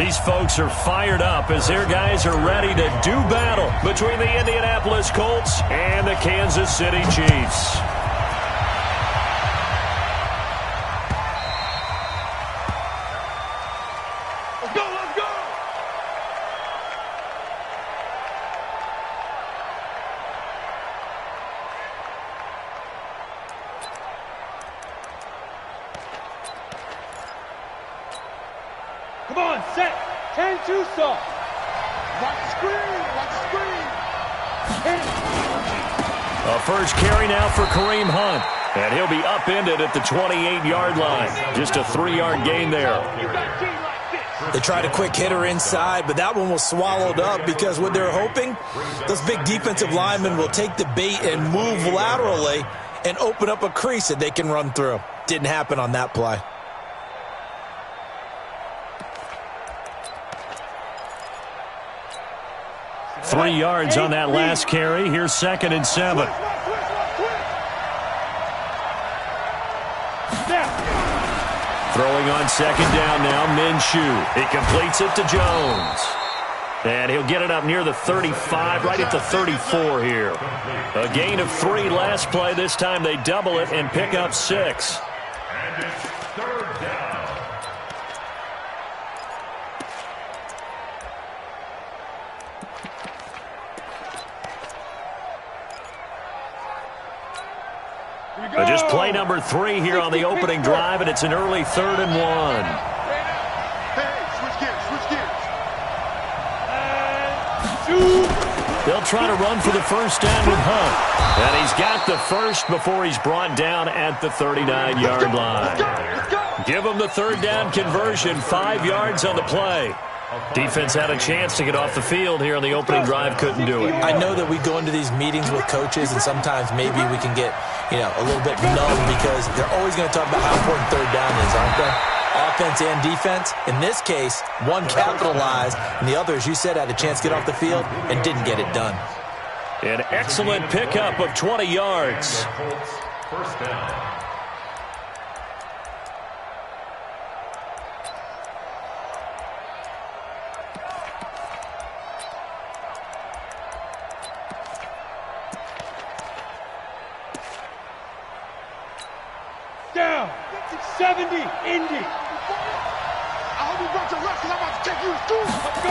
These folks are fired up as their guys are ready to do battle between the Indianapolis Colts and the Kansas City Chiefs. Let's go, let's go! Come on, set. 10-2 soft. Watch screen, watch screen. A first carry now for Kareem Hunt. And he'll be upended at the 28-yard line. Just a 3-yard gain there. They tried a quick hitter inside, but that one was swallowed up because what they're hoping, those big defensive linemen will take the bait and move laterally and open up a crease that they can run through. Didn't happen on that play. Three yards on that last carry. Here's 2nd and 7. Throwing on 2nd down now, Minshew. He completes it to Jones. And he'll get it up near the 35, right at the 34 here. A gain of 3 last play. This time they double it and pick up 6. And it's 3rd down. Just play number 3 here on the opening drive, and it's an early 3rd and 1. Hey, switch gears, switch gears. They'll try to run for the first down with Hunt. And he's got the first before he's brought down at the 39-yard line. Give him the 3rd down conversion, 5 yards on the play. Defense had a chance to get off the field here on the opening drive, couldn't do it. I know that we go into these meetings with coaches, and sometimes maybe we can get, a little bit numb because they're always going to talk about how important 3rd down is, aren't they? Offense and defense. In this case, one capitalized, and the other, as you said, had a chance to get off the field and didn't get it done. An excellent pickup of 20 yards. First down. Down. 70, Indy. I hope you brought your left because I'm about to take you to school. Let's go.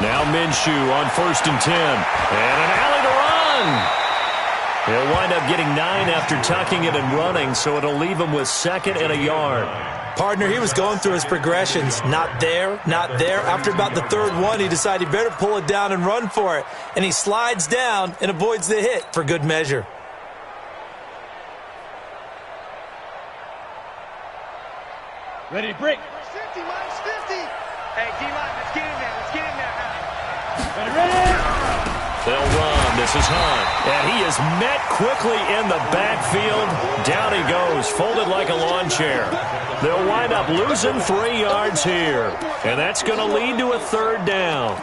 Now Minshew on 1st and 10. And an alley to run. He'll wind up getting 9 after tucking it and running, so it'll leave him with 2nd and a yard. Partner, he was going through his progressions. Not there, not there. After about the 3rd one, he decided he better pull it down and run for it. And he slides down and avoids the hit for good measure. Ready to break. 50, minus 50. Hey, D-line, let's get in there. Let's get in there now. Ready, ready. They'll run. This is Hunt. And he is met quickly in the backfield. Down he goes, folded like a lawn chair. They'll wind up losing 3 yards here. And that's going to lead to a 3rd down.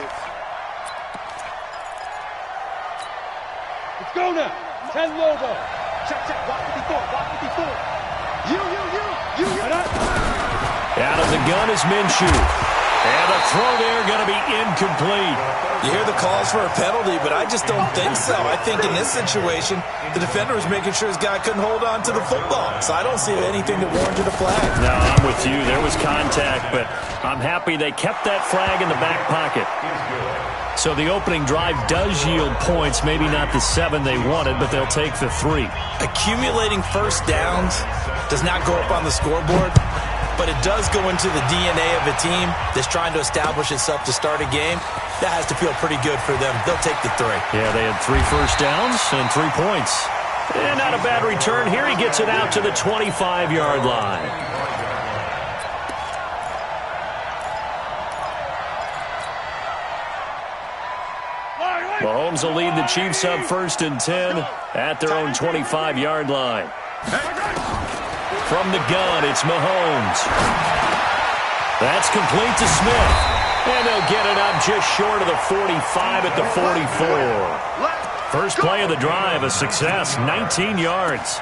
Let's go now. 10 Lobo. Check, check. Walk 54. Walk 54. You. Out of the gun is Minshew. And the throw there going to be incomplete. You hear the calls for a penalty, but I just don't think so. I think in this situation, the defender was making sure his guy couldn't hold on to the football. So I don't see anything that warranted a flag. No, I'm with you. There was contact, but I'm happy they kept that flag in the back pocket. So the opening drive does yield points, maybe not the 7 they wanted, but they'll take the 3. Accumulating first downs does not go up on the scoreboard, but it does go into the DNA of a team that's trying to establish itself to start a game. That has to feel pretty good for them. They'll take the 3. Yeah, they had 3 first downs and 3 points. And not a bad return. Here he gets it out to the 25-yard line. Mahomes will lead the Chiefs up 1st and 10 at their own 25-yard line. From the gun, it's Mahomes. That's complete to Smith. And they'll get it up just short of the 45 at the 44. First play of the drive, a success, 19 yards.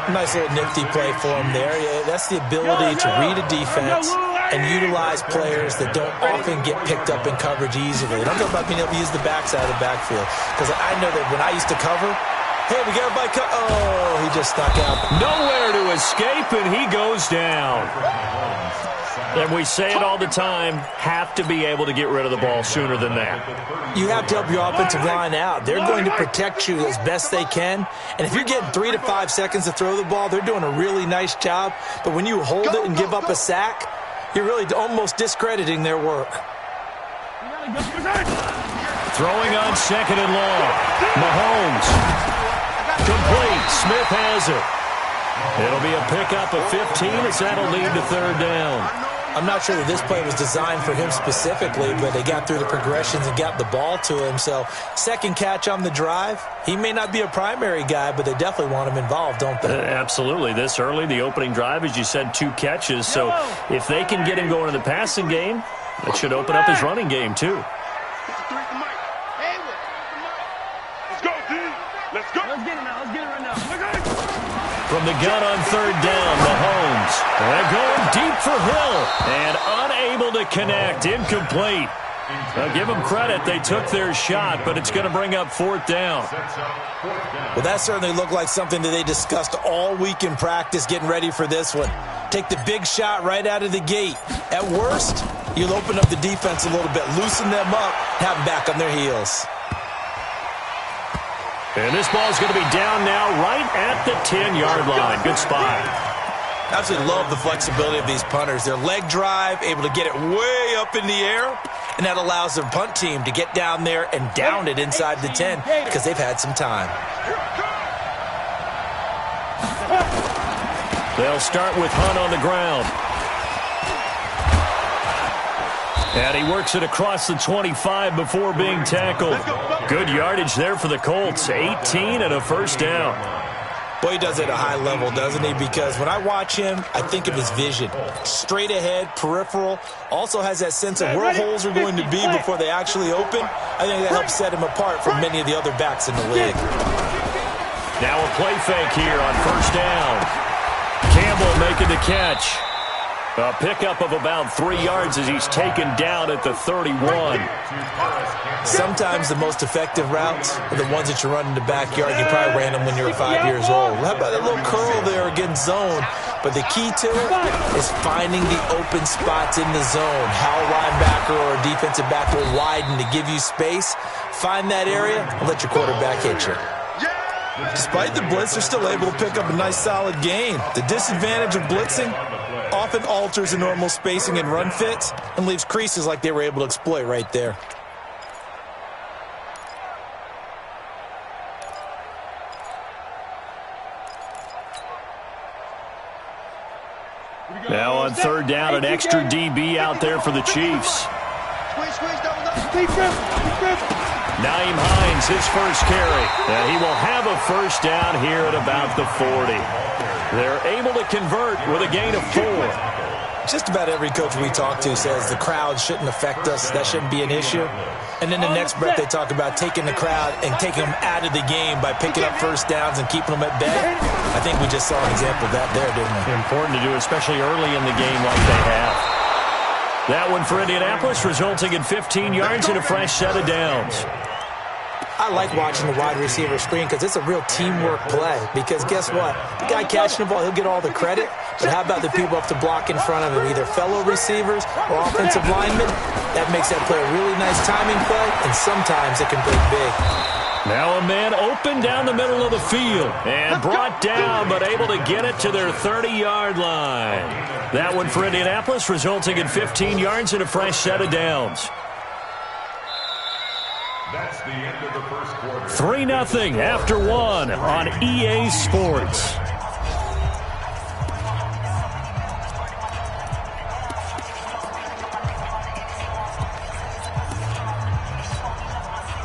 Nice little nifty play for him there. Yeah, that's the ability to read a defense and utilize players that don't often get picked up in coverage easily. And I'm talking about being able to use the backside of the backfield. Because I know that when I used to cover, hey, we got everybody oh, he just stuck out. Nowhere to escape, and he goes down. And we say it all the time, have to be able to get rid of the ball sooner than that. You have to help your offensive line out. They're going to protect you as best they can. And if you're getting 3 to 5 seconds to throw the ball, they're doing a really nice job. But when you hold it and give up a sack, you're really almost discrediting their work. Throwing on 2nd and long. Mahomes. Complete. Smith has it. It'll be a pickup of 15 as that'll lead to 3rd down. I'm not sure that this play was designed for him specifically, but they got through the progressions and got the ball to him. So, second catch on the drive. He may not be a primary guy, but they definitely want him involved, don't they? Absolutely. This early, the opening drive, as you said, 2 catches. So, if they can get him going in the passing game, that should open up his running game, too. Let's go, D. Let's go. Let's get it now. Let's get it right now. From the gun on 3rd down, Mahomes. They're going deep for Hill. And unable to connect. Incomplete. Now, give them credit. They took their shot, but it's going to bring up 4th down. Well, that certainly looked like something that they discussed all week in practice getting ready for this one. Take the big shot right out of the gate. At worst, you'll open up the defense a little bit, loosen them up, have them back on their heels. And this ball is going to be down now right at the 10-yard line. Good spot. Absolutely love the flexibility of these punters. Their leg drive, able to get it way up in the air, and that allows their punt team to get down there and down it inside the 10 because they've had some time. They'll start with Hunt on the ground. And he works it across the 25 before being tackled. Good yardage there for the Colts. 18 and a 1st down. Boy, he does it at a high level, doesn't he? Because when I watch him, I think of his vision. Straight ahead, peripheral. Also has that sense of where holes are going to be before they actually open. I think that helps set him apart from many of the other backs in the league. Now a play fake here on 1st down. Campbell making the catch. A pickup of about 3 yards as he's taken down at the 31. Sometimes the most effective routes are the ones that you run in the backyard. You probably ran them when you were 5 years old. How about that little curl there against zone? But the key to it is finding the open spots in the zone. How a linebacker or a defensive back will widen to give you space. Find that area and let your quarterback hit you. Despite the blitz, they're still able to pick up a nice solid gain. The disadvantage of blitzing often alters the normal spacing and run fits and leaves creases like they were able to exploit right there. Now on 3rd down, an extra DB out there for the Chiefs. Naeem Hines, his first carry. And he will have a 1st down here at about the 40. They're able to convert with a gain of 4. Just about every coach we talk to says the crowd shouldn't affect us. That shouldn't be an issue. And then the next breath they talk about taking the crowd and taking them out of the game by picking up 1st downs and keeping them at bay. I think we just saw an example of that there, didn't we? Important to do, especially early in the game like they have. That one for Indianapolis, resulting in 15 yards and a fresh set of downs. I like watching the wide receiver screen because it's a real teamwork play. Because guess what? The guy catching the ball, he'll get all the credit. But how about the people up to block in front of him, either fellow receivers or offensive linemen? That makes that play a really nice timing play, and sometimes it can break big. Now a man open down the middle of the field and brought down, but able to get it to their 30-yard line. That one for Indianapolis, resulting in 15 yards and a fresh set of downs. That's the end of the first quarter. 3-0 after 1 on EA Sports.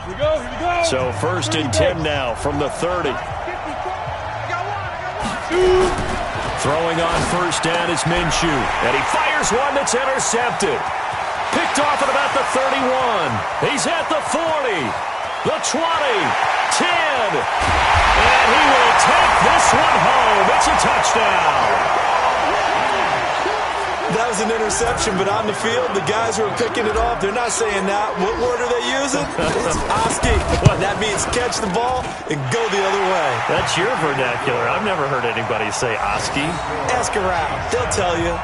Here we go. So 1st and 10 now from the 30. Throwing on 1st down is Minshew. And he fires one that's intercepted. Picked off at about the 31. He's at the 40, the 20, 10. And he will take this one home. It's a touchdown. That was an interception, but on the field, the guys who are picking it off, they're not saying that. What word are they using? It's Oski. That means catch the ball and go the other way. That's your vernacular. I've never heard anybody say Oski. Ask around. They'll tell you.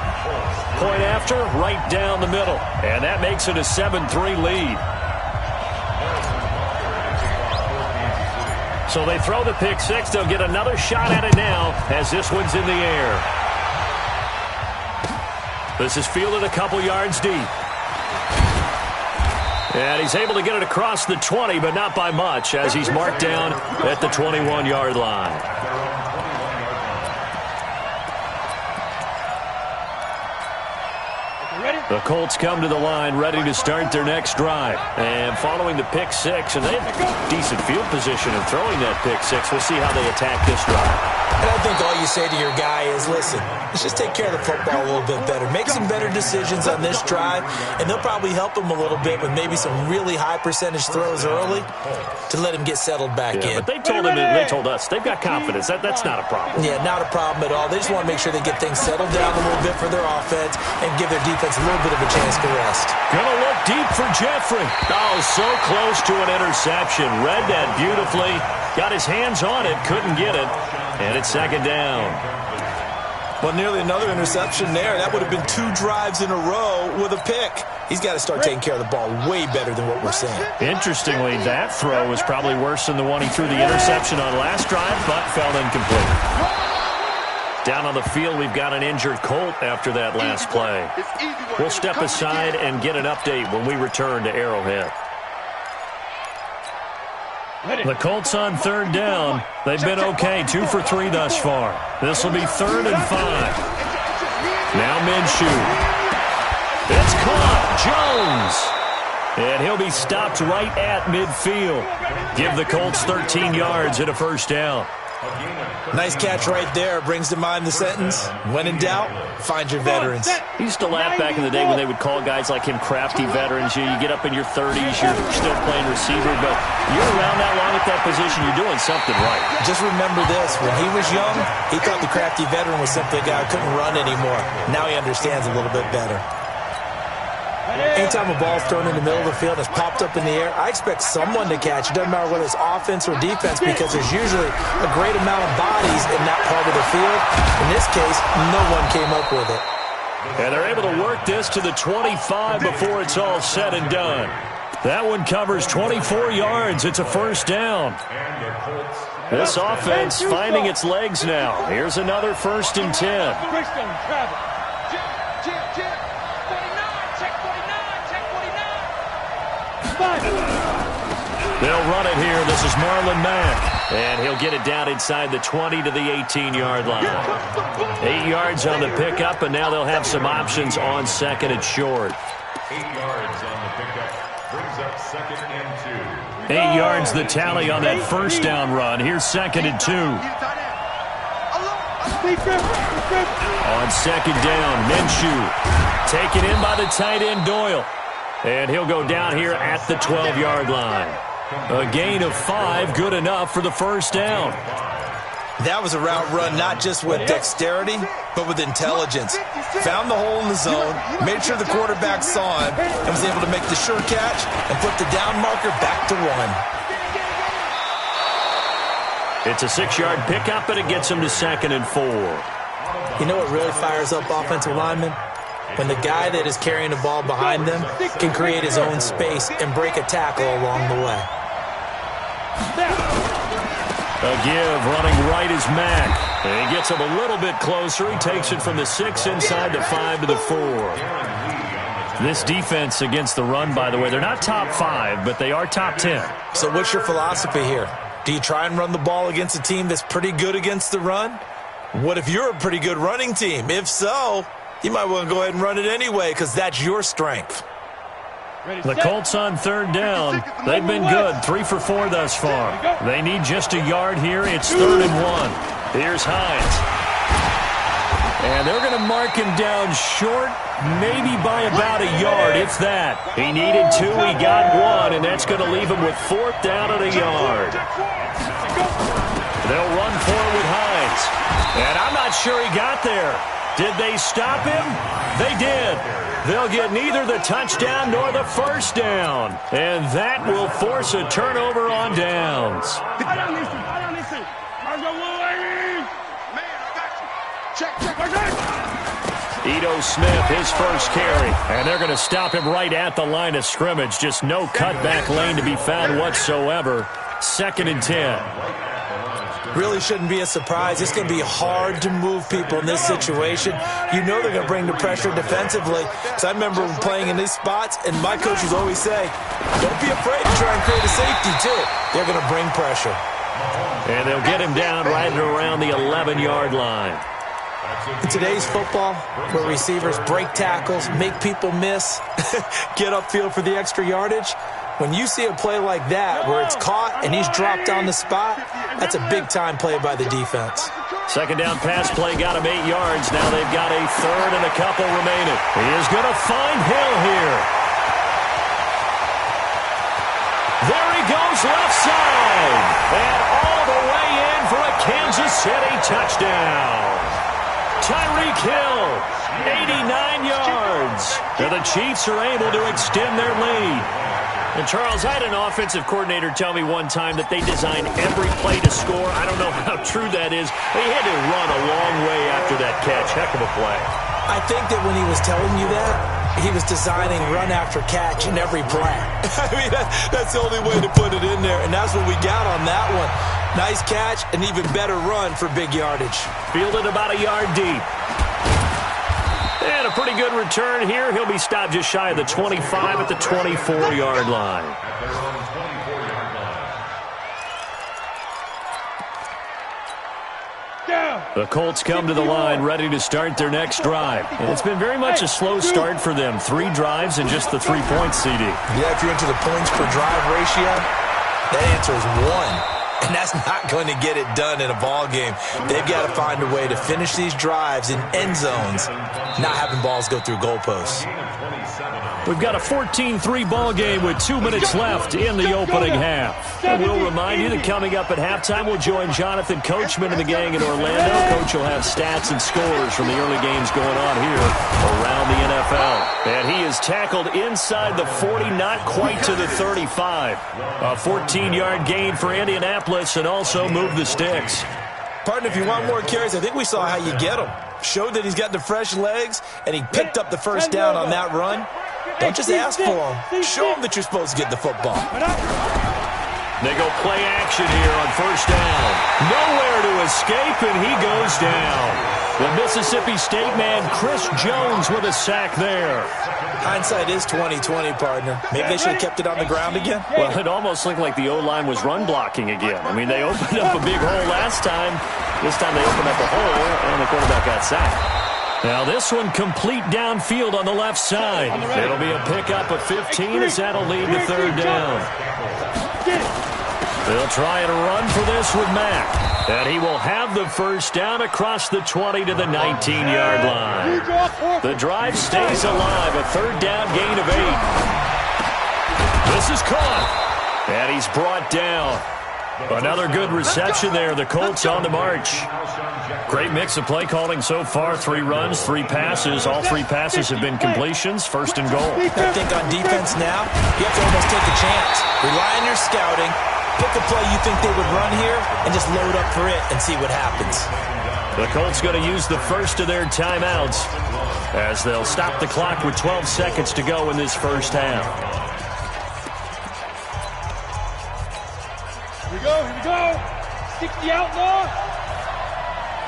Point after, right down the middle. And that makes it a 7-3 lead. So they throw the pick six. They'll get another shot at it now as this one's in the air. This is fielded a couple yards deep. And he's able to get it across the 20, but not by much, as he's marked down at the 21-yard line. The Colts come to the line ready to start their next drive. And following the pick six, and they have decent field position in throwing that pick six. We'll see how they attack this drive. And I think all you say to your guy is, listen, let's just take care of the football a little bit better. Make some better decisions on this drive, and they'll probably help him a little bit with maybe some really high percentage throws early to let him get settled back in. But they told us they've got confidence. That's not a problem. Yeah, not a problem at all. They just want to make sure they get things settled down a little bit for their offense and give their defense a little bit of a chance to rest. Gonna look deep for Jeffrey. Oh, so close to an interception. Read that beautifully. Got his hands on it, couldn't get it. And it's second down. Well, nearly another interception there. That would have been 2 drives in a row with a pick. He's got to start taking care of the ball way better than what we're seeing. Interestingly, that throw was probably worse than the one he threw the interception on last drive, but fell incomplete. Down on the field, we've got an injured Colt after that last play. We'll step aside and get an update when we return to Arrowhead. The Colts on third down. They've been okay, 2 for 3 thus far. This will be 3rd and 5. Now Minshew. It's caught. Jones. And he'll be stopped right at midfield. Give the Colts 13 yards and a first down. Nice catch right there. Brings to mind the sentence, when in doubt, find your veterans. He used to laugh back in the day when they would call guys like him crafty veterans. You get up in your 30s, you're still playing receiver, but you're around that long at that position, you're doing something right. Just remember this. When he was young, he thought the crafty veteran was simply a guy who couldn't run anymore. Now he understands a little bit better. Anytime a ball's thrown in the middle of the field that's popped up in the air, I expect someone to catch. It doesn't matter whether it's offense or defense, because there's usually a great amount of bodies in that part of the field. In this case, no one came up with it. And they're able to work this to the 25 before it's all said and done. That one covers 24 yards. It's a first down. This offense finding its legs now. Here's another 1st and 10. They'll run it here. This is Marlon Mack. And he'll get it down inside the 20 to the 18-yard line. 8 yards on the pickup, and now they'll have some options on 2nd and short. 8 yards on the pickup. Brings up 2nd and 2. 8 yards the tally on that first down run. Here's 2nd and 2. On 2nd down, Minshew. Taken in by the tight end, Doyle. And he'll go down here at the 12-yard line. A gain of 5, good enough for the first down. That was a route run not just with dexterity, but with intelligence. Found the hole in the zone, made sure the quarterback saw him, and was able to make the sure catch and put the down marker back to 1. It's a 6-yard pickup, and it gets him to 2nd and 4. You know what really fires up offensive linemen? When the guy that is carrying the ball behind them can create his own space and break a tackle along the way. A give, running right is Mack. And he gets him a little bit closer. He takes it from the 6 inside the 5 to the 4. This defense against the run, by the way, they're not top 5, but they are top 10. So what's your philosophy here? Do you try and run the ball against a team that's pretty good against the run? What if you're a pretty good running team? If so, you might want to go ahead and run it anyway, because that's your strength. The Colts on 3rd down. They've been good, 3 for 4 thus far. They need just a yard here. It's 3rd and 1. Here's Hines. And they're going to mark him down short, maybe by about a yard, if that. He needed 2, he got 1, and that's going to leave him with 4th down and a yard. They'll run for it with Hines. And I'm not sure he got there. Did they stop him? They did. They'll get neither the touchdown nor the first down. And that will force a turnover on downs. I don't listen. Man, I got you. Check. Ito Smith, his first carry. And they're going to stop him right at the line of scrimmage. Just no cutback lane to be found whatsoever. 2nd and 10. Really shouldn't be a surprise. It's going to be hard to move people in this situation. You know they're going to bring the pressure defensively. So I remember playing in these spots, and my coaches always say, don't be afraid to try and create a safety, too. They're going to bring pressure. And they'll get him down right around the 11-yard line. In today's football, where receivers break tackles, make people miss, get upfield for the extra yardage, when you see a play like that where it's caught and he's dropped on the spot, that's a big-time play by the defense. 2nd down pass play got him 8 yards. Now they've got a 3rd and a couple remaining. He is going to find Hill here. There he goes left side. And all the way in for a Kansas City touchdown. Tyreek Hill, 89 yards. Now the Chiefs are able to extend their lead. And, Charles, I had an offensive coordinator tell me one time that they design every play to score. I don't know how true that is. They had to run a long way after that catch. Heck of a play. I think that when he was telling you that, he was designing run after catch in every play. I mean, that's the only way to put it in there, and that's what we got on that one. Nice catch, and even better run for big yardage. Fielded about a yard deep. And a pretty good return here. He'll be stopped just shy of the 25 at the 24-yard line. The Colts come to the line ready to start their next drive. And it's been very much a slow start for them. 3 drives and just the 3 points, CD. Yeah, if you're into the points per drive ratio, that answer is 1. And that's not going to get it done in a ball game. They've got to find a way to finish these drives in end zones, not having balls go through goalposts. We've got a 14-3 ball game with 2 minutes left in the opening half. And we'll remind you that coming up at halftime, we'll join Jonathan Coachman and the gang in Orlando. Coach will have stats and scores from the early games going on here around the NFL. And he is tackled inside the 40, not quite to the 35. A 14-yard gain for Indianapolis and also move the sticks. Partner, if you want more carries, I think we saw how you get them. Showed that he's got the fresh legs, and he picked up the first down on that run. Don't just ask for him. Show him that you're supposed to get the football. They go play action here on first down. Nowhere to escape, and he goes down. The Mississippi State man, Chris Jones, with a sack there. Hindsight is 20/20, partner. Maybe they should have kept it on the ground again. Well, it almost looked like the O-line was run blocking again. I mean, they opened up a big hole last time. This time they opened up a hole, and the quarterback got sacked. Now this one complete downfield on the left side. It'll be a pickup of 15 as that'll lead to 3rd down. They'll try and run for this with Mack. And he will have the first down across the 20 to the 19-yard line. The drive stays alive. A 3rd down gain of 8. This is caught. And he's brought down. Another good reception there. The Colts on the march. Great mix of play calling so far. 3 runs, 3 passes. All 3 passes have been completions. 1st and goal. I think on defense now, you have to almost take a chance. Rely on your scouting. Pick a play you think they would run here and just load up for it and see what happens. The Colts going to use the first of their timeouts as they'll stop the clock with 12 seconds to go in this first half. Here we go. 60 outlaw.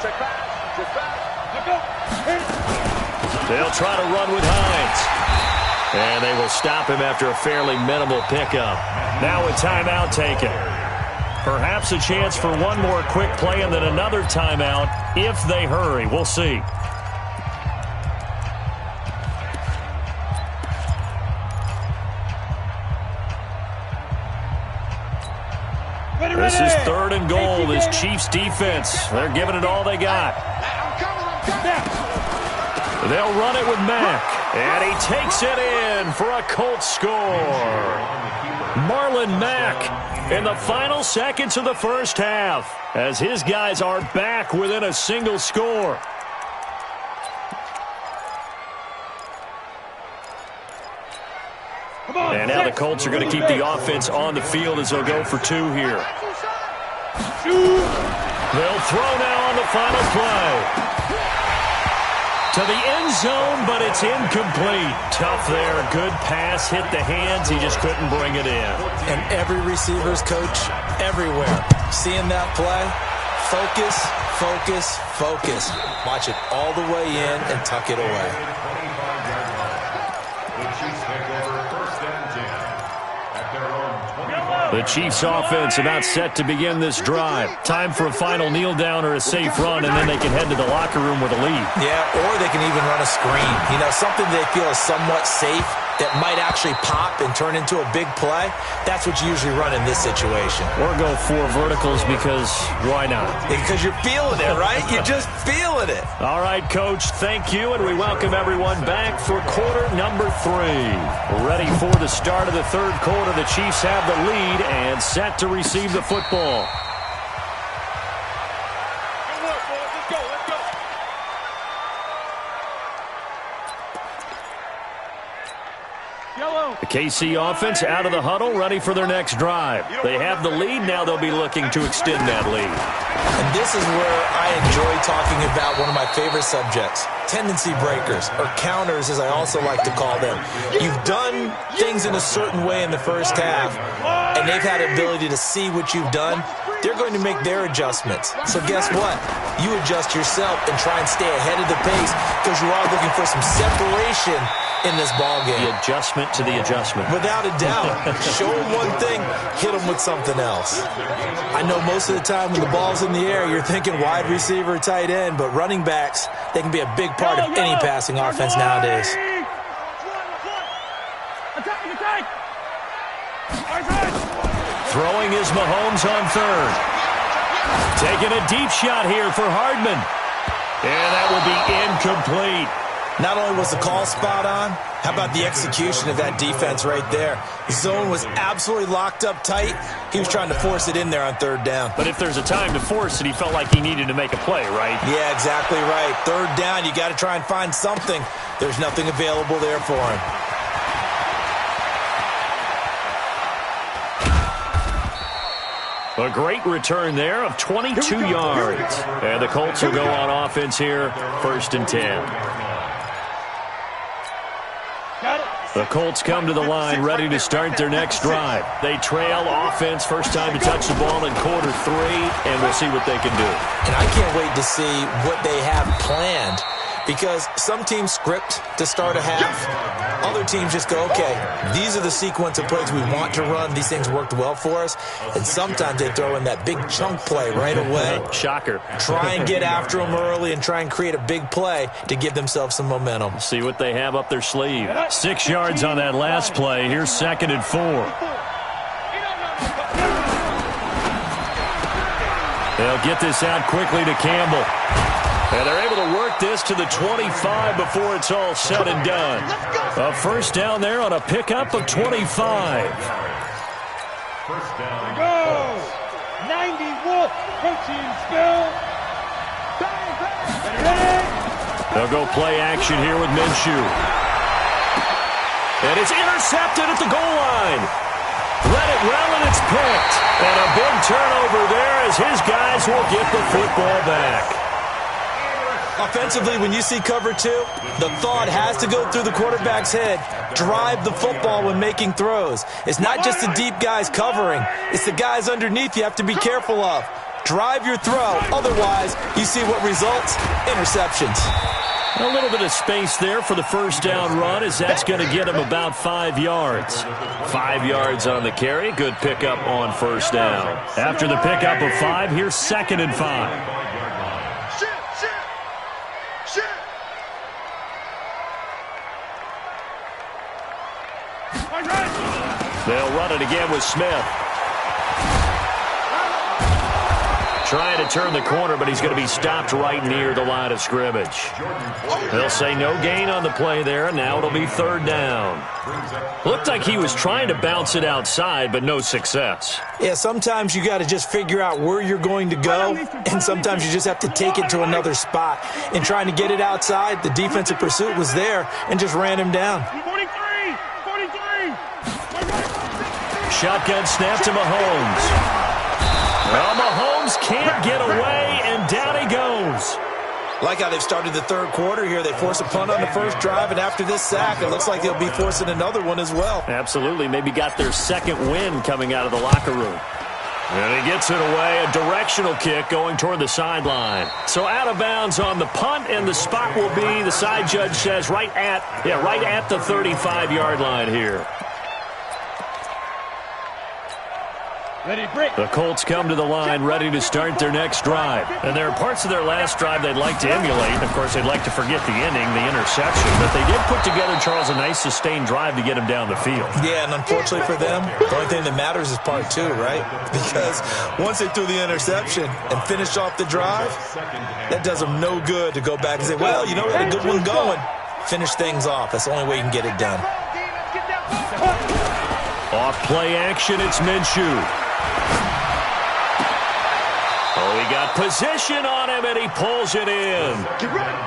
Check back. They'll try to run with Hines. And they will stop him after a fairly minimal pickup. Now a timeout taken. Perhaps a chance for one more quick play and then another timeout if they hurry. We'll see. This is 3rd and goal. This Chiefs defense, they're giving it all they got. They'll run it with Mack. And he takes it in for a Colts score. Marlon Mack in the final seconds of the first half as his guys are back within a single score. And now the Colts are going to keep the offense on the field as they'll go for 2 here. They'll throw now on the final play. To the end zone, but it's incomplete. Tough there. Good pass. Hit the hands. He just couldn't bring it in. And every receiver's coach everywhere. Seeing that play, focus, focus, focus. Watch it all the way in and tuck it away. The Chiefs offense about set to begin this drive. Time for a final kneel down or a safe run, and then they can head to the locker room with a lead. Yeah, or they can even run a screen. You know, something they feel is somewhat safe that might actually pop and turn into a big play. That's what you usually run in this situation. Or go 4 verticals because why not? Because you're feeling it, right? You're just feeling it. All right, Coach, thank you, and we welcome everyone back for quarter number 3. Ready for the start of the third quarter. The Chiefs have the lead and set to receive the football. The KC offense out of the huddle, ready for their next drive. They have the lead. Now they'll be looking to extend that lead. And this is where I enjoy talking about one of my favorite subjects, tendency breakers, or counters as I also like to call them. You've done things in a certain way in the first half, and they've had the ability to see what you've done. They're going to make their adjustments. So guess what? You adjust yourself and try and stay ahead of the pace because you are looking for some separation in this ball game. The adjustment to the adjustment. Without a doubt. Show them one thing, hit them with something else. I know most of the time when the ball's in the air, you're thinking wide receiver, tight end, but running backs, they can be a big part of any passing offense nowadays. Throwing is Mahomes on third. Taking a deep shot here for Hardman. And that will be incomplete. Not only was the call spot on, how about the execution of that defense right there? The zone was absolutely locked up tight. He was trying to force it in there on third down. But if there's a time to force it, he felt like he needed to make a play, right? Yeah, exactly right. Third down, you got to try and find something. There's nothing available there for him. A great return there of 22 yards. And the Colts will go on offense here, 1st and 10. The Colts come to the line ready to start their next drive. They trail offense, first time to touch the ball in quarter 3, and we'll see what they can do. And I can't wait to see what they have planned because some teams script to start a half. Other teams just go, okay, these are the sequence of plays we want to run. These things worked well for us. And sometimes they throw in that big chunk play right away. Shocker. Try and get after them early and try and create a big play to give themselves some momentum. See what they have up their sleeve. 6 yards on that last play. Here's 2nd and 4. They'll get this out quickly to Campbell. And they're able to work this to the 25 before it's all said and done. A first down there on a pickup of 25. First down. Go! 90 protein spill. They'll go play action here with Minshew. And it's intercepted at the goal line. Let it well, and it's picked. And a big turnover there as his guys will get the football back. Offensively, when you see cover 2, the thought has to go through the quarterback's head. Drive the football when making throws. It's not just the deep guys covering. It's the guys underneath you have to be careful of. Drive your throw. Otherwise, you see what results? Interceptions. A little bit of space there for the first down run as that's going to get him about 5 yards. 5 yards on the carry. Good pickup on first down. After the pickup of 5, here's 2nd and 5. They'll run it again with Smith. Trying to turn the corner, but he's going to be stopped right near the line of scrimmage. They'll say no gain on the play there, and now it'll be 3rd down. Looked like he was trying to bounce it outside, but no success. Yeah, sometimes you got to just figure out where you're going to go, and sometimes you just have to take it to another spot. In trying to get it outside, the defensive pursuit was there and just ran him down. 43! 43! shotgun snap to Mahomes. Well, Mahomes can't get away, and down he goes. Like how they've started the third quarter here. They force a punt on the first drive, and after this sack, it looks like they'll be forcing another one as well. Absolutely. Maybe got their second win coming out of the locker room. And he gets it away, a directional kick going toward the sideline. So out of bounds on the punt, and the spot will be, the side judge says, right at the 35-yard line here. The Colts come to the line ready to start their next drive. And there are parts of their last drive they'd like to emulate. Of course, they'd like to forget the ending, the interception. But they did put together, Charles, a nice sustained drive to get him down the field. Yeah, and unfortunately for them, the only thing that matters is part two, right? Because once they threw the interception and finished off the drive, that does them no good to go back and say, well, you know, we had a good one going. Finish things off. That's the only way you can get it done. Off play action, it's Minshew. Oh, he got position on him, and he pulls it in.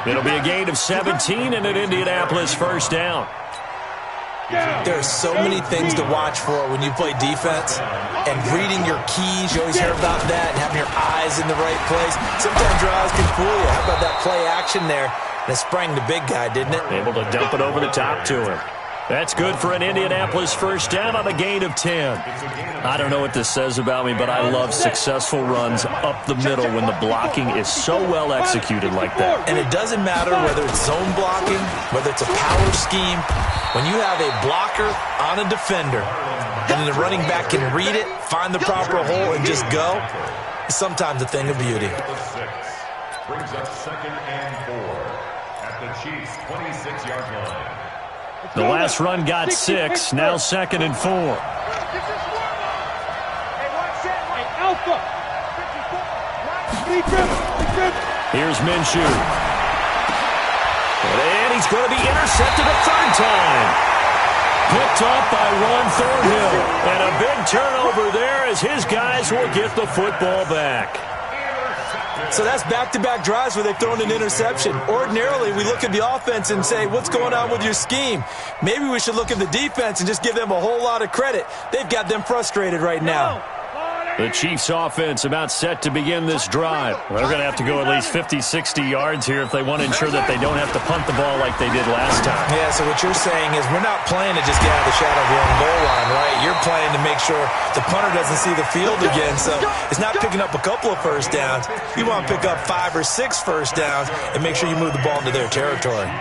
It'll be a gain of 17 and an Indianapolis first down. There are so many things to watch for when you play defense. And reading your keys, you always hear about that, and having your eyes in the right place. Sometimes your eyes can fool you. How about that play action there? And it sprang the big guy, didn't it? Able to dump it over the top to him. That's good for an Indianapolis first down on a gain of 10. I don't know what this says about me, but I love successful runs up the middle when the blocking is so well executed like that. And it doesn't matter whether it's zone blocking, whether it's a power scheme. When you have a blocker on a defender, and the running back can read it, find the proper hole, and just go, it's sometimes a thing of beauty. Brings up 2nd and 4 at the Chiefs' 26-yard line. The last run got 6, now 2nd and 4. Here's Minshew. And he's going to be intercepted a third time. Picked off by Ron Thornhill. And a big turnover there as his guys will get the football back. So that's back-to-back drives where they've thrown an interception. Ordinarily, we look at the offense and say, what's going on with your scheme? Maybe we should look at the defense and just give them a whole lot of credit. They've got them frustrated right now. The Chiefs offense about set to begin this drive. They're going to have to go at least 50, 60 yards here if they want to ensure that they don't have to punt the ball like they did last time. Yeah, so what you're saying is we're not playing to just get out of the shadow of your own goal line, right? You're playing to make sure the punter doesn't see the field again. So it's not picking up a couple of first downs. You want to pick up 5 or 6 first downs and make sure you move the ball into their territory.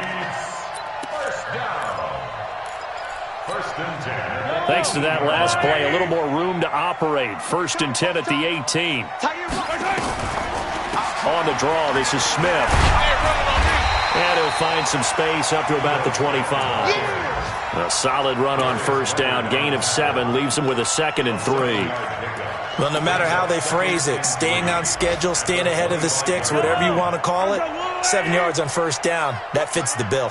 First and 10. Thanks to that last play, a little more room to operate. 1st and 10 at the 18. On the draw, this is Smith. And he'll find some space up to about the 25. A solid run on first down. Gain of 7 leaves him with a 2nd and 3. Well, no matter how they phrase it, staying on schedule, staying ahead of the sticks, whatever you want to call it, 7 yards on first down, that fits the bill.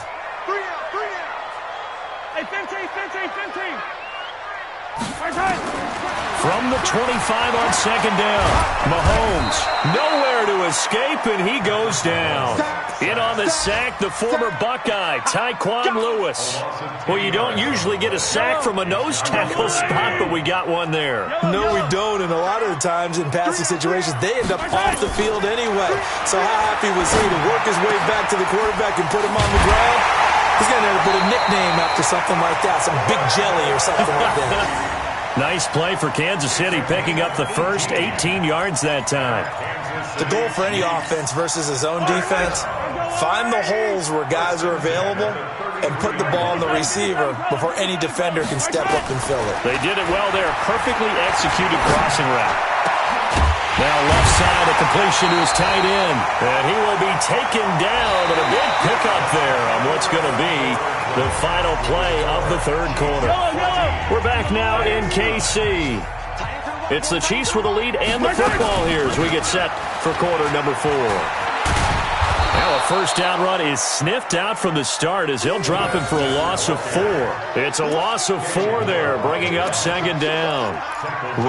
From the 25 on 2nd down, Mahomes nowhere to escape, and he goes down. In on the sack, the former Buckeye, Tyquan Lewis. Well, you don't usually get a sack from a nose tackle spot, but we got one there. No, we don't, and a lot of the times in passing situations, they end up off the field anyway. So how happy was he to work his way back to the quarterback and put him on the ground? He's going to have to put a nickname after something like that, some Big Jelly or something like that. Nice play for Kansas City, picking up the first 18 yards that time. The goal for any offense versus a zone defense, find the holes where guys are available and put the ball on the receiver before any defender can step up and fill it. They did it well there. Perfectly executed crossing route. Now left side, a completion to his tight end. And he will be taken down, and a big pickup there on what's going to be the final play of the third quarter. We're back now in KC. It's the Chiefs with the lead and the football here as we get set for quarter number 4. Now Now a first down run is sniffed out from the start as they'll drop him for a loss of 4. It's a loss of 4 there, bringing up second down.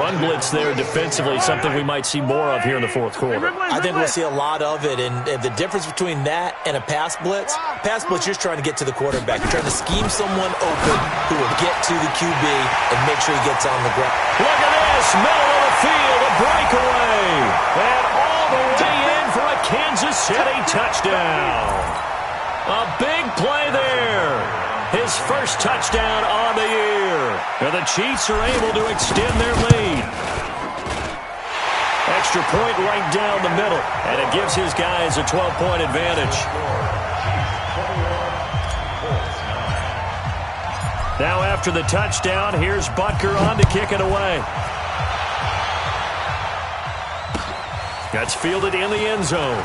Run blitz there defensively, something we might see more of here in the fourth quarter. I think we'll see a lot of it, and the difference between that and a pass blitz, you're trying to get to the quarterback. You're trying to scheme someone open who will get to the QB and make sure he gets on the ground. Look at this, middle of the field, a breakaway, and all the way in for a Kansas City touchdown. A big play there. His first touchdown on the year. And the Chiefs are able to extend their lead. Extra point right down the middle, and it gives his guys a 12-point advantage. Now after the touchdown, here's Butker on to kick it away. That's fielded in the end zone.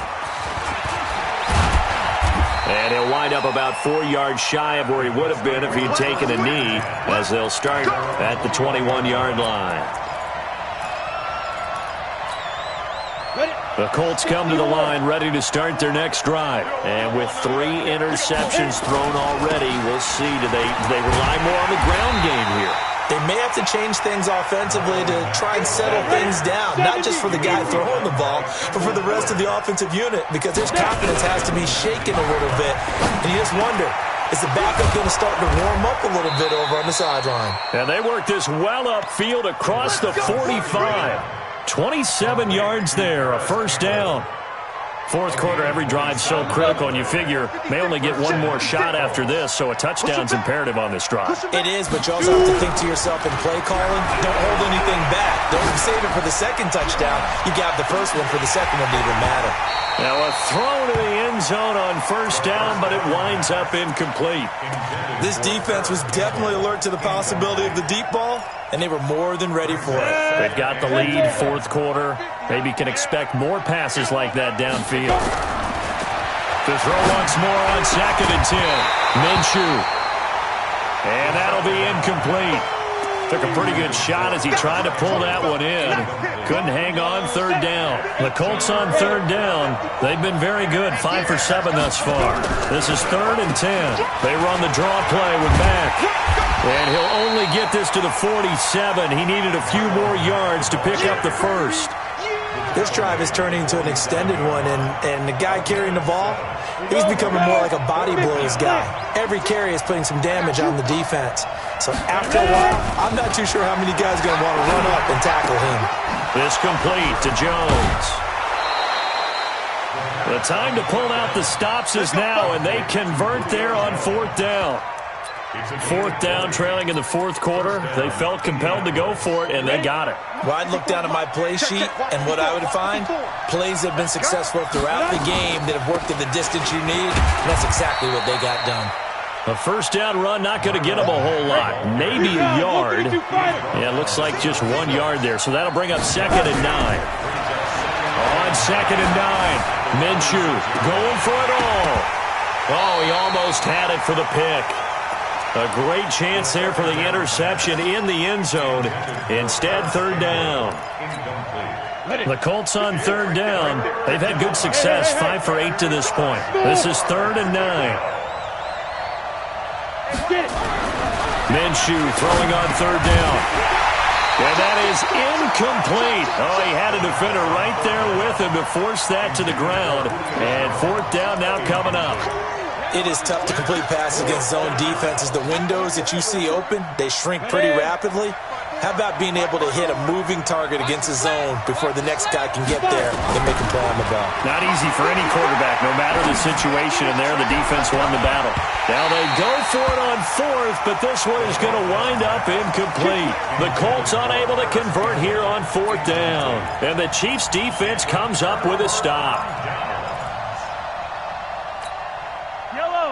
And he'll wind up about 4 yards shy of where he would have been if he'd taken a knee, as they'll start at the 21-yard line. The Colts come to the line ready to start their next drive. And with 3 interceptions thrown already, we'll see, do they rely more on the ground game here? They may have to change things offensively to try and settle things down, not just for the guy throwing the ball, but for the rest of the offensive unit, because their confidence has to be shaken a little bit. And you just wonder, is the backup going to start to warm up a little bit over on the sideline? And they work this well upfield across the 45. 27 yards there, a first down. Fourth quarter, every drive so critical, and you figure may only get one more shot after this, so a touchdown's imperative on this drive. It is, but you also have to think to yourself in play calling, don't hold anything back. Don't save it for the second touchdown. You got the first one for the second one to even matter. Now a throw to the end zone on first down, but it winds up incomplete. This defense was definitely alert to the possibility of the deep ball, and they were more than ready for it. They've got the lead, fourth quarter. Maybe can expect more passes like that downfield. To throw once more on 2nd and 10. Minshew. And that'll be incomplete. Took a pretty good shot as he tried to pull that one in. Couldn't hang on, third down. The Colts on third down. They've been very good, 5 for 7 thus far. This is 3rd and 10. They run the draw play with Mack. And he'll only get this to the 47. He needed a few more yards to pick up the first. This drive is turning into an extended one, and the guy carrying the ball, he's becoming more like a body blows guy. Every carry is putting some damage on the defense. So after a while, I'm not too sure how many guys are going to want to run up and tackle him. This complete to Jones. The time to pull out the stops is now, and they convert there on 4th down. 4th down, trailing in the fourth quarter. They felt compelled to go for it, and they got it. Well, I'd look down at my play sheet, and what I would find, plays that have been successful throughout the game that have worked at the distance you need, and that's exactly what they got done. A first down run, not going to get them a whole lot. Maybe a yard. Yeah, it looks like just 1 yard there, so that'll bring up 2nd and 9. On 2nd and 9, Minshew going for it all. Oh, he almost had it for the pick. A great chance there for the interception in the end zone. Instead, 3rd down. The Colts on 3rd down. They've had good success, 5 for 8 to this point. This is 3rd and 9. Minshew throwing on 3rd down. And that is incomplete. Oh, he had a defender right there with him to force that to the ground. And 4th down now coming up. It is tough to complete passes against zone defenses. The windows that you see open, they shrink pretty rapidly. How about being able to hit a moving target against a zone before the next guy can get there and make him play on the ball? Not easy for any quarterback, no matter the situation, and there the defense won the battle. Now they go for it on 4th, but this one is going to wind up incomplete. The Colts unable to convert here on 4th down. And the Chiefs defense comes up with a stop.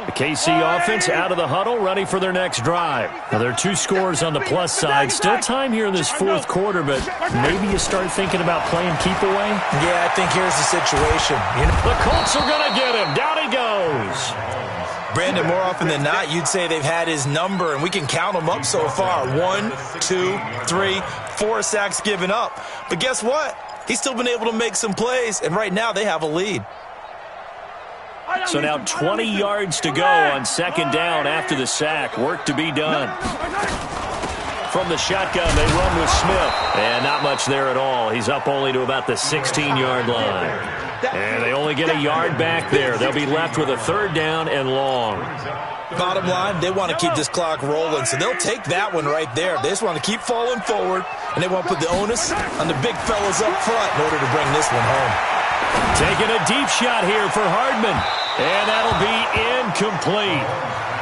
The KC offense out of the huddle, ready for their next drive. Now, there are 2 scores on the plus side. Still time here in this fourth quarter, but maybe you start thinking about playing keep away? Yeah, I think here's the situation. The Colts are going to get him. Down he goes. Brandon, more often than not, you'd say they've had his number, and we can count them up so far. 1, 2, 3, 4 sacks given up. But guess what? He's still been able to make some plays, and right now they have a lead. So now 20 yards to go on second down after the sack. Work to be done. From the shotgun, they run with Smith. And not much there at all. He's up only to about the 16-yard line. And they only get a yard back there. They'll be left with a third down and long. Bottom line, they want to keep this clock rolling, so they'll take that one right there. They just want to keep falling forward, and they want to put the onus on the big fellas up front in order to bring this one home. Taking a deep shot here for Hardman. And that'll be incomplete.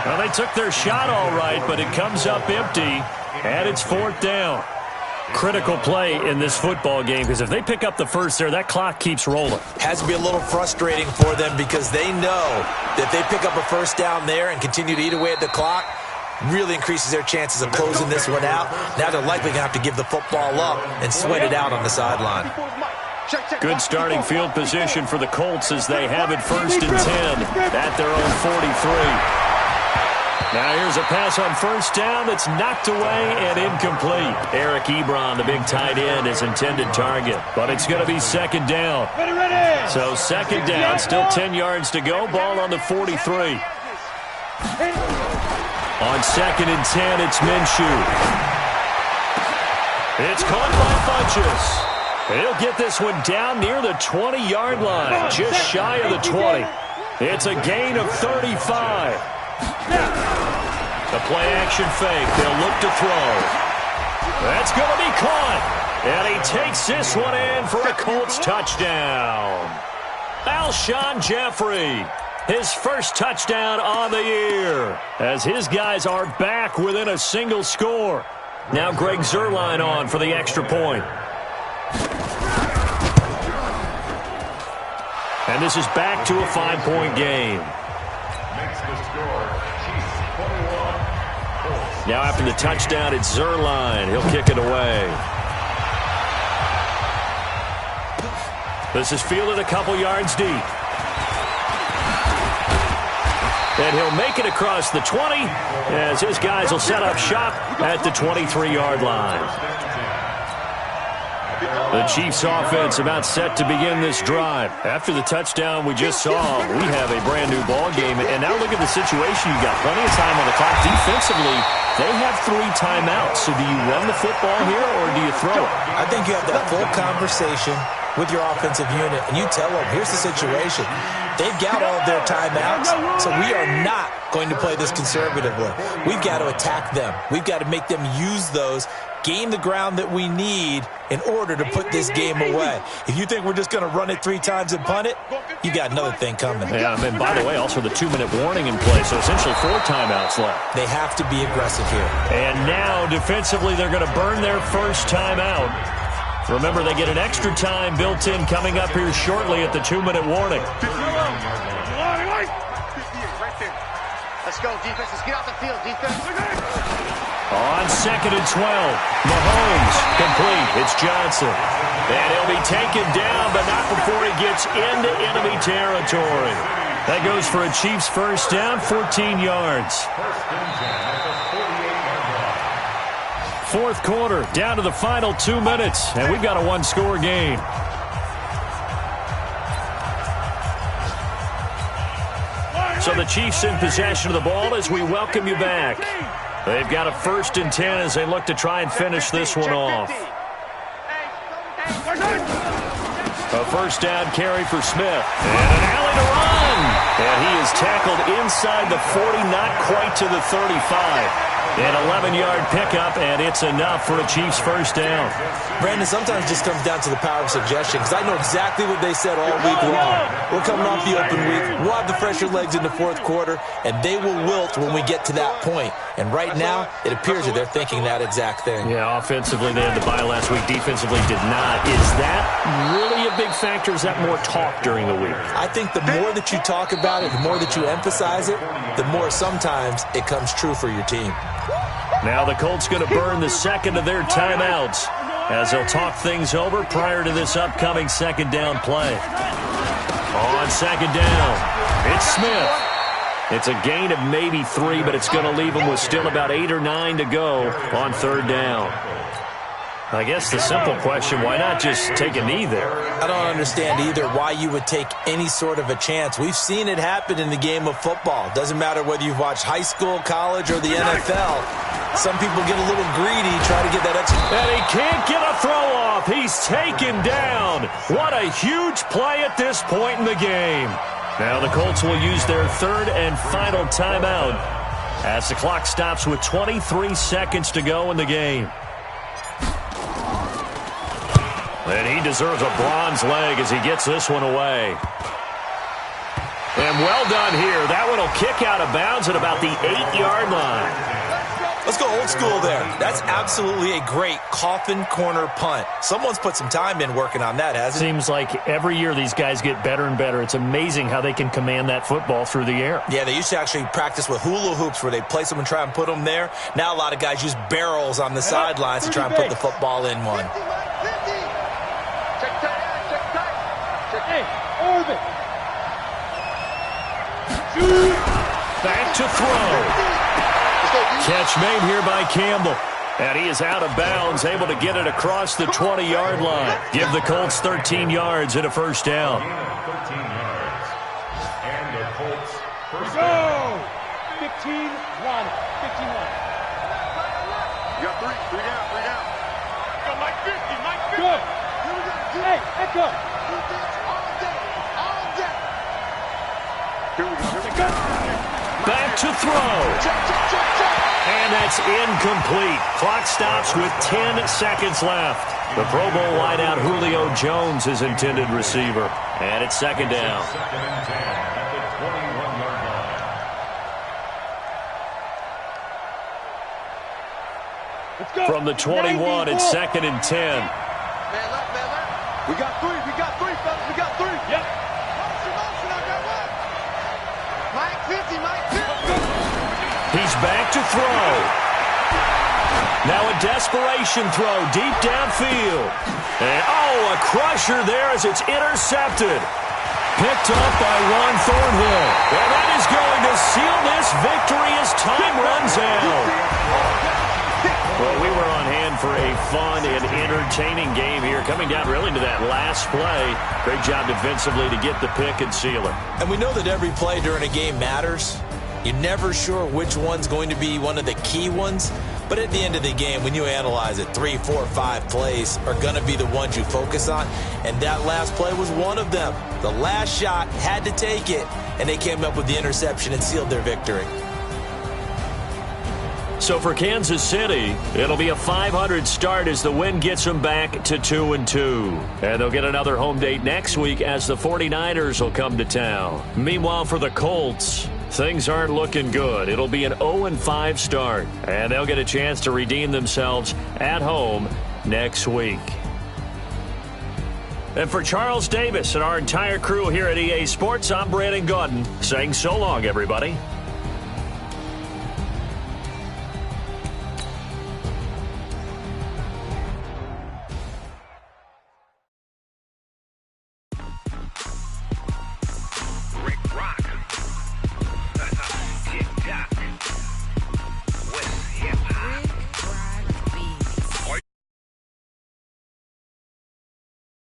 Well, they took their shot all right, but it comes up empty, and it's fourth down. Critical play in this football game, because if they pick up the first there, that clock keeps rolling. Has to be a little frustrating for them because they know that if they pick up a first down there and continue to eat away at the clock, really increases their chances of closing this one out. Now they're likely going to have to give the football up and sweat it out on the sideline. Good starting field position for the Colts as they have it first and 10 at their own 43. Now here's a pass on first down that's knocked away and incomplete. Eric Ebron, the big tight end, is intended target, but it's going to be second down. So second down, still 10 yards to go, ball on the 43. On second and 10, it's Minshew. It's caught by Funchess. He'll get this one down near the 20-yard line, just shy of the 20. It's a gain of 35. The play-action fake. They'll look to throw. That's going to be caught. And he takes this one in for a Colts touchdown. Alshon Jeffrey, his first touchdown on the year, as his guys are back within a single score. Now Greg Zuerlein on for the extra point. And this is back to a 5-point game. Now after the touchdown, it's Zuerlein. He'll kick it away. This is fielded a couple yards deep. And he'll make it across the 20 as his guys will set up shop at the 23-yard line. The Chiefs offense about set to begin this drive. After the touchdown we just saw, we have a brand new ball game. And now look at the situation. You've got plenty of time on the clock. Defensively, they have 3 timeouts. So do you run the football here or do you throw it? I think you have that full conversation with your offensive unit, and you tell them, here's the situation. They've got all of their timeouts, so we are not going to play this conservatively. We've got to attack them. We've got to make them use those, gain the ground that we need in order to put this game away. If you think we're just going to run it 3 times and punt it, you got another thing coming. Yeah, and by the way, also the 2-minute warning in place, so essentially 4 timeouts left. They have to be aggressive here. And now, defensively, they're going to burn their first timeout. Remember, they get an extra time built in coming up here shortly at the 2-minute warning. Let's go, defense. Let's get off the field, defense. On second and 12, Mahomes complete. It's Johnson. And he'll be taken down, but not before he gets into enemy territory. That goes for a Chiefs first down, 14 yards. Fourth quarter, down to the final 2 minutes, and we've got a 1-score game. So the Chiefs in possession of the ball as we welcome you back. They've got a first and 10 as they look to try and finish this one off. A first down carry for Smith. And an alley to run. And he is tackled inside the 40, not quite to the 35. An 11-yard pickup, and it's enough for a Chiefs first down. Brandon, sometimes it just comes down to the power of suggestion, because I know exactly what they said all week long. We're coming off the open week. We'll have the fresher legs in the fourth quarter, and they will wilt when we get to that point. And right now, it appears that they're thinking that exact thing. Yeah, offensively, they had the bye last week. Defensively, did not. Is that really a big factor? Is that more talk during the week? I think the more that you talk about it, the more that you emphasize it, the more sometimes it comes true for your team. Now the Colts going to burn the second of their timeouts as they'll talk things over prior to this upcoming second down play. On second down, it's Smith. It's a gain of maybe 3, but it's going to leave them with still about 8 or 9 to go on third down. I guess the simple question, why not just take a knee there? I don't understand either why you would take any sort of a chance. We've seen it happen in the game of football. Doesn't matter whether you've watched high school, college, or the NFL. Some people get a little greedy, try to get that extra. And he can't get a throw off. He's taken down. What a huge play at this point in the game. Now the Colts will use their third and final timeout as the clock stops with 23 seconds to go in the game. And he deserves a bronze leg as he gets this one away. And well done here. That one will kick out of bounds at about the 8-yard line. Let's go old school there. That's absolutely a great coffin corner punt. Someone's put some time in working on that, hasn't it? Seems like every year these guys get better and better. It's amazing how they can command that football through the air. Yeah, they used to actually practice with hula hoops where they place them and try and put them there. Now a lot of guys use barrels on the sidelines to try and put the football in one. Hey, orbit. Back to throw. Catch made here by Campbell. And he is out of bounds, able to get it across the 20-yard line. Give the Colts 13 yards and a first down. 13 yards. And the Colts first Go! down. 15 1. 15 1. You got three down. Go, Mike 50, Mike 50. Good. Hey, echo. Here we go. Back to throw. And that's incomplete. Clock stops with 10 seconds left. The Pro Bowl wideout Julio Jones is intended receiver. And it's second down. Second and 10 at the 21-yard line. Let's go. From the 21, it's second and 10. Man left. We got three, fellas. We got three. Yep. Motion, I got one. Mike 50, Mike 50. He's back to throw. Now a desperation throw deep downfield. And, a crusher there as it's intercepted. Picked up by Ron Thornhill. And that is going to seal this victory as time runs out. Well, we were on hand for a fun and entertaining game here, coming down really to that last play. Great job defensively to get the pick and seal it. And we know that every play during a game matters. You're never sure which one's going to be one of the key ones. But at the end of the game, when you analyze it, 3, 4, 5 plays are going to be the ones you focus on. And that last play was one of them. The last shot had to take it, and they came up with the interception and sealed their victory. So for Kansas City, it'll be a .500 start as the win gets them back to 2-2. And they'll get another home date next week as the 49ers will come to town. Meanwhile, for the Colts, things aren't looking good. It'll be an 0-5 start, and they'll get a chance to redeem themselves at home next week. And for Charles Davis and our entire crew here at EA Sports, I'm Brandon Gaudin saying so long, everybody.